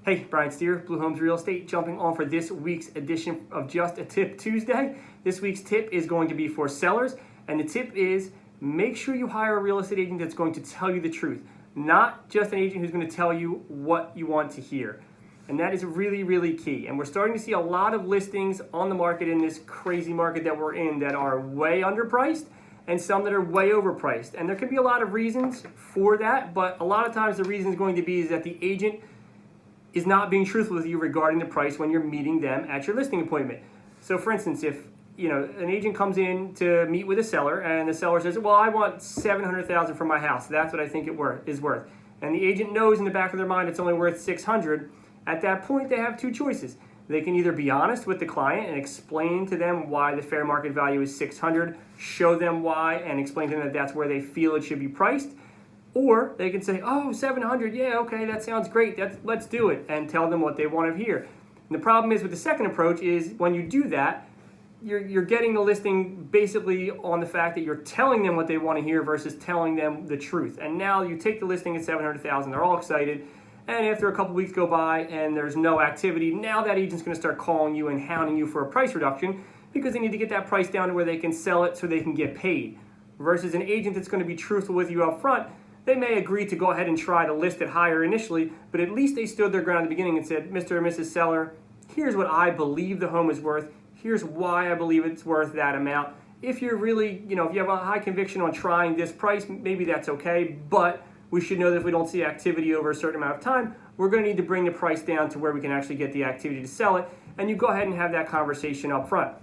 Hey, Brian Steer, Blue Homes Real Estate, jumping on for this week's edition of Just a Tip Tuesday. This week's tip is going to be for sellers, and the tip is make sure you hire a real estate agent that's going to tell you the truth, not just an agent who's going to tell you what you want to hear. And that is really, really key. And we're starting to see a lot of listings on the market in this crazy market that we're in that are way underpriced and some that are way overpriced. And there can be a lot of reasons for that, but a lot of times the reason is going to be is that the agent is not being truthful with you regarding the price when you're meeting them at your listing appointment. So for instance, if an agent comes in to meet with a seller and the seller says, well, I want $700,000 for my house. That's what I think it is worth. And the agent knows in the back of their mind it's only worth $600. At that point, they have two choices. They can either be honest with the client and explain to them why the fair market value is $600, show them why, and explain to them that that's where they feel it should be priced. Or they can say, oh, $700, yeah, okay, that sounds great, let's do it, and tell them what they want to hear. And the problem is with the second approach is when you do that, you're getting the listing basically on the fact that you're telling them what they want to hear versus telling them the truth. And now you take the listing at $700,000, they're all excited, and after a couple weeks go by and there's no activity, now that agent's going to start calling you and hounding you for a price reduction because they need to get that price down to where they can sell it so they can get paid. Versus an agent that's going to be truthful with you up front, they may agree to go ahead and try to list it higher initially, but at least they stood their ground at the beginning and said, Mr. or Mrs. Seller, here's what I believe the home is worth. Here's why I believe it's worth that amount. If you're really, if you have a high conviction on trying this price, maybe that's okay, but we should know that if we don't see activity over a certain amount of time, we're going to need to bring the price down to where we can actually get the activity to sell it, and you go ahead and have that conversation up front.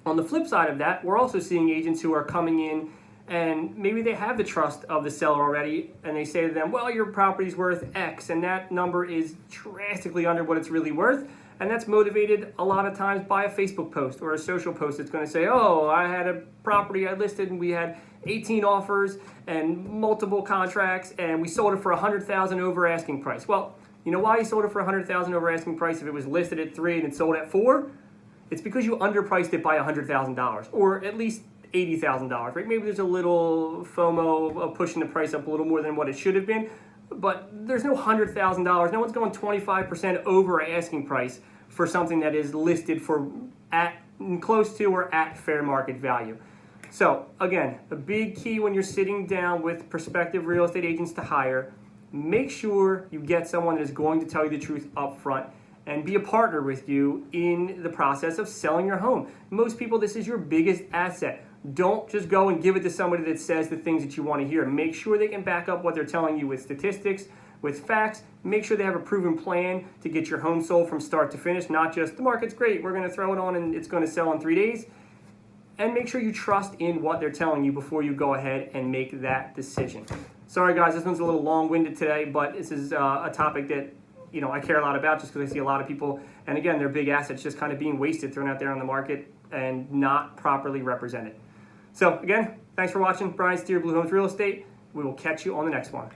On the flip side of that, we're also seeing agents who are coming in and maybe they have the trust of the seller already, and they say to them, well, your property's worth X, and that number is drastically under what it's really worth, and that's motivated a lot of times by a Facebook post or a social post that's going to say, oh, I had a property I listed, and we had 18 offers and multiple contracts, and we sold it for $100,000 over asking price. Well, you know why you sold it for $100,000 over asking price if it was listed at $3 and it sold at $4? It's because you underpriced it by $100,000, or at least $80,000, right? Maybe there's a little FOMO of pushing the price up a little more than what it should have been, but there's no $100,000. No one's going 25% over asking price for something that is listed for at close to or at fair market value. So again, a big key when you're sitting down with prospective real estate agents to hire, make sure you get someone that is going to tell you the truth up front and be a partner with you in the process of selling your home. Most people, this is your biggest asset. Don't just go and give it to somebody that says the things that you want to hear. Make sure they can back up what they're telling you with statistics, with facts. Make sure they have a proven plan to get your home sold from start to finish, not just the market's great, we're going to throw it on and it's going to sell in 3 days. And make sure you trust in what they're telling you before you go ahead and make that decision. Sorry guys, this one's a little long-winded today, but this is a topic that I care a lot about just because I see a lot of people, and again, their big assets just kind of being wasted, thrown out there on the market and not properly represented. So again, thanks for watching. Brian Steer, Blue Homes Real Estate. We will catch you on the next one.